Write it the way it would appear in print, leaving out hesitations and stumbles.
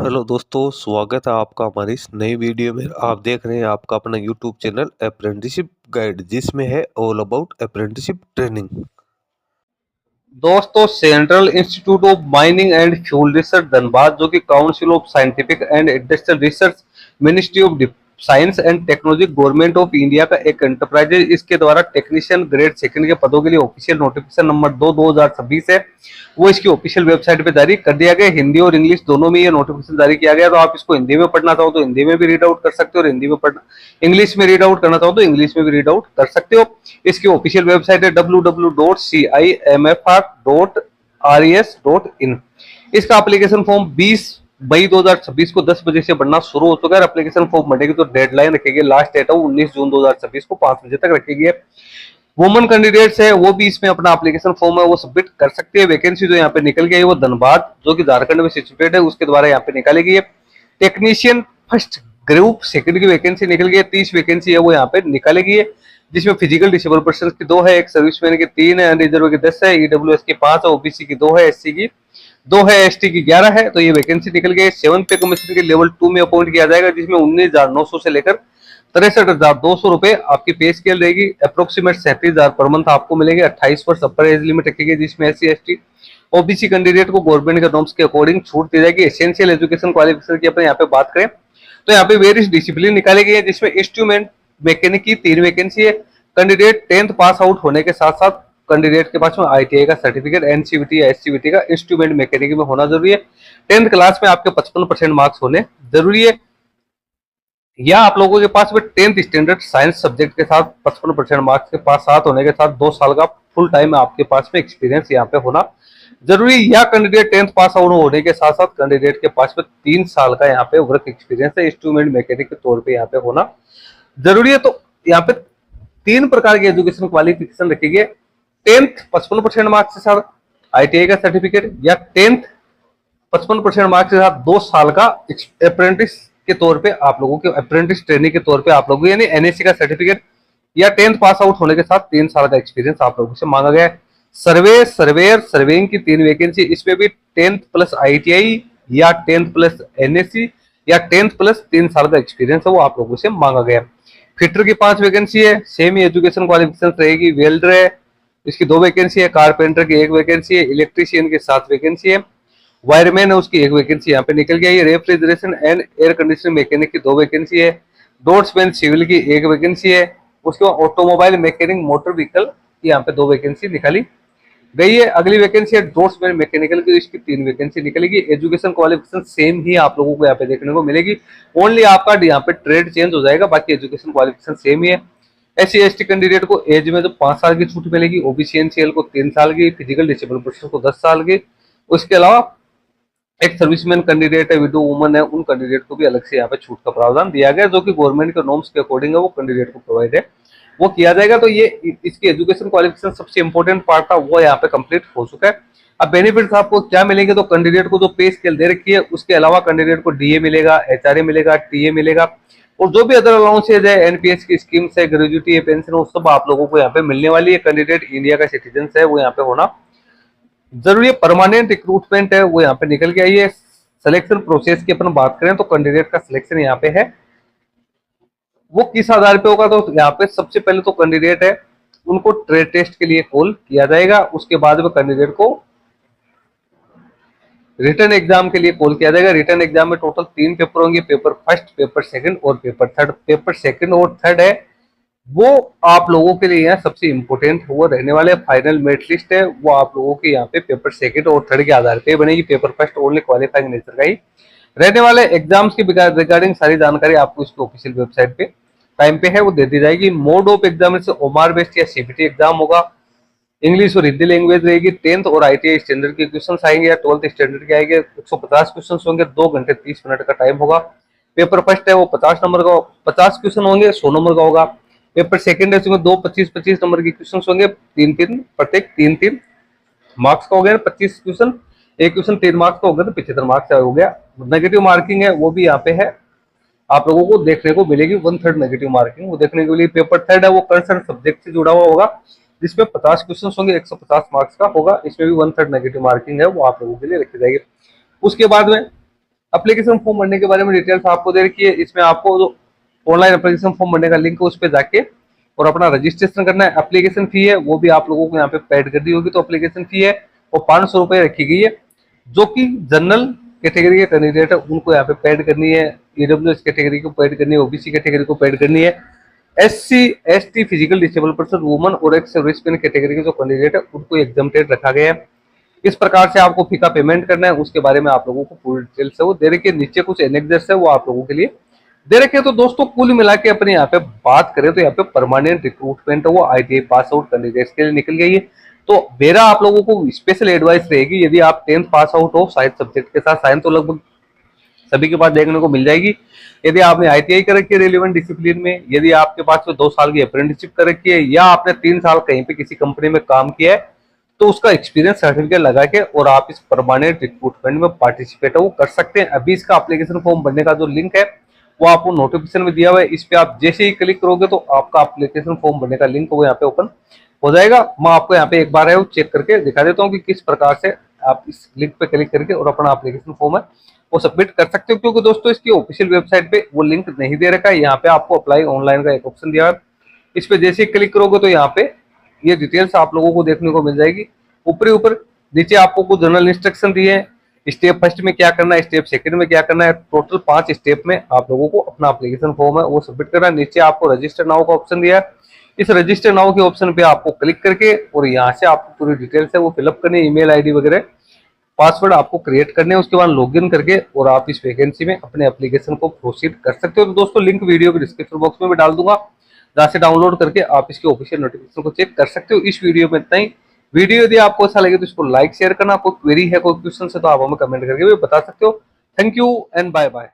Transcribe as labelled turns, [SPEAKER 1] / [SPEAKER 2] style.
[SPEAKER 1] Hello दोस्तों, स्वागत है आपका हमारी इस नई वीडियो में। आप देख रहे हैं आपका अपना यूट्यूब चैनल अप्रेंटिसशिप गाइड, जिसमें है ऑल अबाउट अप्रेंटिसशिप ट्रेनिंग। दोस्तों, central institute of mining and fuel research Dhanbad, जो कि council of scientific and industrial research, ministry of science and technology, government of India का एक एंटरप्राइज है। इसके द्वारा टेक्नीशियन ग्रेड सेकंड के पदों के लिए ऑफिशियल नोटिफिकेशन नंबर 2/2026 है, वो इसकी ऑफिशियल वेबसाइट पे जारी कर दिया गया। हिंदी और इंग्लिश दोनों में ये नोटिफिकेशन जारी किया गया। तो आप इसको हिंदी में पढ़ना चाहो तो हिंदी में भी रीड आउट कर सकते हो, और हिंदी में पढ़ना इंग्लिश में रीड आउट करना चाहो तो इंग्लिश में भी रीड आउट कर सकते हो। इसकी ऑफिशियल वेबसाइट है www.cimfr.res.in। इसका एप्लीकेशन फॉर्म 20 मई 2026 को 10 बजे से बनना शुरू हो चुका है। एप्लीकेशन फॉर्म भरने की तो डेडलाइन रखेगी, लास्ट डेट है 19 जून 2026 को 5 बजे तक रखेगी। वुमन कैंडिडेट्स है वो भी इसमें अपना एप्लीकेशन फॉर्म है वो सबमिट कर सकते हैं। वैकेंसी जो यहाँ पे निकल गई है वो धनबाद, जो कि झारखंड में सिचुएटेड है, उसके द्वारा यहाँ पे निकाली गई है। टेक्नीशियन फर्स्ट ग्रुप सेकंड की वैकेंसी निकल गई है, 30 वैकेंसी है वो यहाँ पे निकाली गई है, जिसमें फिजिकल डिसेबल पर्सन की 2 है, एक सर्विसमैन की 3 है, अनरिजर्व की 10 है, ईडब्ल्यूएस की 5 है, ओबीसी की 2 है, एससी की 2 है, एसटी की 11 है। तो ये वैकेंसी निकल गई है। 7 पे कमीशन के लेवल 2 में अपॉइंट किया जाएगा, जिसमें 19,900 से लेकर 63,200 रुपए आपकी पे स्केल रहेगी। अप्रोक्सीमेट 37,000 पर मंथ आपको मिलेंगे। 28 वर्ष अपर एज लिमिट रखी गई, जिसमें एससी एसटी ओबीसी कैंडिडेट को गवर्नमेंट के नॉर्म्स के अकॉर्डिंग छूट दी जाएगी। एसेंशियल एजुकेशन क्वालिफिकेशन की अपन यहाँ पे बात करें तो यहाँ पे वेरियस डिसिप्लिन निकाले गए हैं, जिसमें इंस्ट्रूमेंट मैकेनिक की 3 वैकेंसी है। कैंडिडेट 10th पास आउट होने के साथ साथ कैंडिडेट के पास में आईटीआई का सर्टिफिकेट, एनसीवीटी या एससीवीटी का इंस्ट्रूमेंट मैकेनिक में होना जरूरी है। 10th क्लास में आपके 55% मार्क्स होने जरूरी है, या आप लोगों के पास में 10th स्टैंडर्ड साइंस सब्जेक्ट के साथ 55% मार्क्स के पास साथ होने के साथ 2 साल का फुल टाइम आपके पास में एक्सपीरियंस यहाँ पे होना जरूरी, या कैंडिडेट 10th पास आउट होने के साथ साथ कैंडिडेट के पास में 3 साल का यहाँ पे वर्क एक्सपीरियंस है इंस्ट्रूमेंट मैकेनिक के तौर पे यहाँ पे होना जरूरी है। तो यहाँ पे 3 प्रकार की एजुकेशन क्वालिफिकेशन रखी गई। 10th 55% मार्क्स के साथ आईटीआई का सर्टिफिकेट, या 10th 55% मार्क्स के साथ 2 साल का अप्रेंटिस के तौर पे आप लोगों के अप्रेंटिस ट्रेनिंग के तौर पे आप लोगों यानी एनएससी का सर्टिफिकेट, या 10th पास आउट होने के साथ 3 साल का एक्सपीरियंस आप लोगों से मांगा गया है। सर्वेयर सर्वेइंग की 3 वैकेंसी, इसमें भी 10th प्लस आईटीआई या 10th प्लस एनएससी या 10th प्लस 3 साल का एक्सपीरियंस है वो आप लोगों से मांगा गया। फिटर की 5 वैकेंसी है, सेम ही एजुकेशन क्वालिफिकेशन रहेगी। वेल्डर है, इसकी 2 वैकेंसी है। कारपेंटर की 1 वैकेंसी है। इलेक्ट्रीशियन की 7 वैकेंसी है। वायरमैन है उसकी 1 वैकेंसी यहाँ पे निकल गई है। Refrigeration and air conditioning mechanic की 2 वैकेंसी है। डोर्समैन सिविल की 1 वैकेंसी है। उसके बाद ऑटोमोबाइल मैकेनिक मोटर व्हीकल की यहाँ पे 2 वैकेंसी निकाली गई है। अगली वैकेंसी है डोर्समैन मैकेनिकल की, इसकी 3 वैकेंसी निकलेगी। एजुकेशन क्वालिफिकेशन सेम ही आप लोगों को यहाँ पे देखने को मिलेगी, ओनली आपका यहाँ पे ट्रेड चेंज हो जाएगा, बाकी एजुकेशन क्वालिफिकेशन सेम ही है। एससी एसटी कैंडिडेट को एज में तो 5 साल की छूट मिलेगी, ओबीसी एनसीएल को 3 साल की, फिजिकल डिसेबल पर्सन को 10 साल की। उसके अलावा एक सर्विसमैन कैंडिडेट है, विडो वुमन है, उन कैंडिडेट को भी अलग से यहाँ पे छूट का प्रावधान दिया गया, जो कि गवर्नमेंट के नॉर्म्स के अकॉर्डिंग है वो कैंडिडेट को प्रोवाइड है वो किया जाएगा। तो ये इसकी एजुकेशन क्वालिफिकेशन सबसे इंपॉर्टेंट पार्ट था वो यहाँ पे कंप्लीट हो चुका है। अब बेनिफिट्स आपको क्या मिलेंगे, तो कैंडिडेट को जो पे स्केल दे रखी है उसके अलावा कैंडिडेट को डीए मिलेगा, एचआरए मिलेगा, टीए मिलेगा, और जो भी अदर अलाउंसेज है, एनपीएस की स्कीम्स है, ग्रेजुटी है, पेंशन, वो सब आप लोगों को यहाँ पे मिलने वाली है। कैंडिडेट इंडिया का सिटीजन है वो यहाँ पे होना जरूरी है। परमानेंट रिक्रूटमेंट है वो यहाँ पे निकल के आई है। सिलेक्शन प्रोसेस की अपन बात करें तो कैंडिडेट का सिलेक्शन यहाँ पे है वो किस आधार पे होगा, तो यहाँ पे सबसे पहले तो कैंडिडेट है उनको ट्रेड टेस्ट के लिए कॉल किया जाएगा। उसके बाद में कैंडिडेट को रिटर्न एग्जाम के लिए कॉल किया जाएगा। रिटर्न एग्जाम में टोटल 3 पेपर होंगे, पेपर फर्स्ट, पेपर सेकंड और पेपर थर्ड। पेपर सेकंड और थर्ड है वो आप लोगों के लिए यहाँ सबसे इंपॉर्टेंट वो रहने वाले। फाइनल मेरिट लिस्ट है वो आप लोगों के यहाँ पे पेपर सेकंड और थर्ड के आधार पे बनेगी। Paper first only qualifying nature का ही रहने वाले। एग्जाम्स की रिगार्डिंग सारी जानकारी आपको इसकी ऑफिशियल वेबसाइट पे टाइम पे है वो दे दी जाएगी। Mode of examination OMR based या सीबीटी एग्जाम होगा। इंग्लिश और हिंदी लैंग्वेज रहेगी। 10th और आईटीआई स्टैंडर्ड के क्वेश्चन आएंगे या 12th स्टैंडर्ड के आएंगे। 150 क्वेश्चन होंगे, 2 घंटे 30 मिनट का टाइम होगा। पेपर फर्स्ट है वो 50 नंबर का, 50 क्वेश्चन होंगे, 100 नंबर का होगा। पेपर सेकंड है उसमें 2 25-25 नंबर के क्वेश्चन होंगे, 3-3 प्रत्येक 3-3 मार्क्स का हो गया। 25 क्वेश्चन, एक क्वेश्चन 3 मार्क्स का हो गया तो 75 मार्क्स हो गया। नेगेटिव मार्किंग है वो भी यहाँ पे है आप लोगों को देखने को मिलेगी, 1/3 नेगेटिव मार्किंग वो देखने के लिए। पेपर थर्ड है वो कंसर्न सब्जेक्ट से जुड़ा हुआ होगा, जिसमें 50 क्वेश्चन होंगे, 150 मार्क्स का होगा। इसमें भी 1/3 नेगेटिव मार्किंग है वो आप लोगों के लिए रखी जाएगी। उसके बाद में एप्लीकेशन फॉर्म भरने के बारे में डिटेल्स आपको दे रखी है। इसमें आपको जो ऑनलाइन एप्लीकेशन फॉर्म भरने का लिंक है उस पर जाके और अपना रजिस्ट्रेशन करना है। एप्लीकेशन फी है वो भी आप लोगों को यहाँ पे पेड कर दी होगी, तो एप्लीकेशन फी है वो 500 रुपए रखी गई है, जो कि जनरल कैटेगरी के कैंडिडेट है उनको यहाँ पे पेड करनी है, ईडब्ल्यूएस कैटेगरी को पेड करनी है, ओबीसी कैटेगरी को पेड करनी है, SC ST physical disable person woman और एक सर्विसमैन कैटेगरी के जो कैंडिडेट है उनको एग्जम्प्टेड रखा गया है। इस प्रकार से आपको फी का पेमेंट करना है, उसके बारे में आप लोगों को पूरी डिटेल से वो दे रखी है। नीचे कुछ एनेक्सर्स है वो आप लोगों के लिए दे रखे हैं। तो दोस्तों कुल मिला के अपने यहाँ पे बात करें तो यहाँ पे परमानेंट रिक्रूटमेंट है वो आईटीआई पास आउट कैंडिडेट्स के लिए निकल गई है। तो मेरा आप लोगों को स्पेशल एडवाइस रहेगी, यदि आप 10th पास आउट हो साइंस सब्जेक्ट के साथ, साइंस तो लगभग सभी के पास देखने को मिल जाएगी, यदि आपने आईटीआई कर रखी है रेलिवेंट डिसिप्लिन में, यदि आपके पास में 2 साल की अप्रेंटिसशिप कर रखी है या आपने 3 साल कहीं पे किसी कंपनी में काम किया है, तो उसका एक्सपीरियंस सर्टिफिकेट लगा के और आप इस परमानेंट रिक्रूटमेंट में पार्टिसिपेट वो कर सकते हैं। अभी इसका एप्लीकेशन फॉर्म भरने का जो लिंक है वो आपको नोटिफिकेशन में दिया हुआ है, इस पे आप जैसे ही क्लिक करोगे तो आपका एप्लीकेशन फॉर्म भरने का लिंक वो यहाँ पे ओपन हो जाएगा। मैं आपको यहाँ पे एक बार है वो चेक करके दिखा देता हूँ कि किस प्रकार से आप इस लिंक पे क्लिक करके और अपना एप्लीकेशन फॉर्म है वो सबमिट कर सकते हो, क्योंकि दोस्तों इसकी ऑफिशियल वेबसाइट पे वो लिंक नहीं दे रखा है। यहाँ पे आपको अप्लाई ऑनलाइन का एक ऑप्शन दिया है, इस पे जैसे ही क्लिक करोगे तो यहाँ पे ये डिटेल्स आप लोगों को देखने को मिल जाएगी। ऊपरी ऊपर नीचे आपको कुछ जनरल इंस्ट्रक्शन दिए हैं, स्टेप फर्स्ट में क्या करना है, स्टेप सेकंड में क्या करना है, टोटल 5 स्टेप में आप लोगों को अपना एप्लीकेशन फॉर्म है वो सबमिट करना है। नीचे आपको रजिस्टर नाउ का ऑप्शन दिया है, इस रजिस्टर नाउ के ऑप्शन पे आपको क्लिक करके और यहाँ से आपको पूरी डिटेल्स है वो फिलअप करनी है, ईमेल आईडी वगैरह पासवर्ड आपको क्रिएट करने हैं, उसके बाद लॉगिन करके और आप इस वैकेंसी में अपने एप्लीकेशन को प्रोसीड कर सकते हो। तो दोस्तों लिंक वीडियो के डिस्क्रिप्शन बॉक्स में भी डाल दूंगा, जहाँ से डाउनलोड करके आप इसके ऑफिशियल नोटिफिकेशन को चेक कर सकते हो। इस वीडियो में इतना ही। वीडियो यदि आपको अच्छा लगे तो इसको लाइक शेयर करना, कोई क्वेरी है कोई क्वेश्चन है तो आप हमें कमेंट करके भी बता सकते हो। Thank you and bye bye.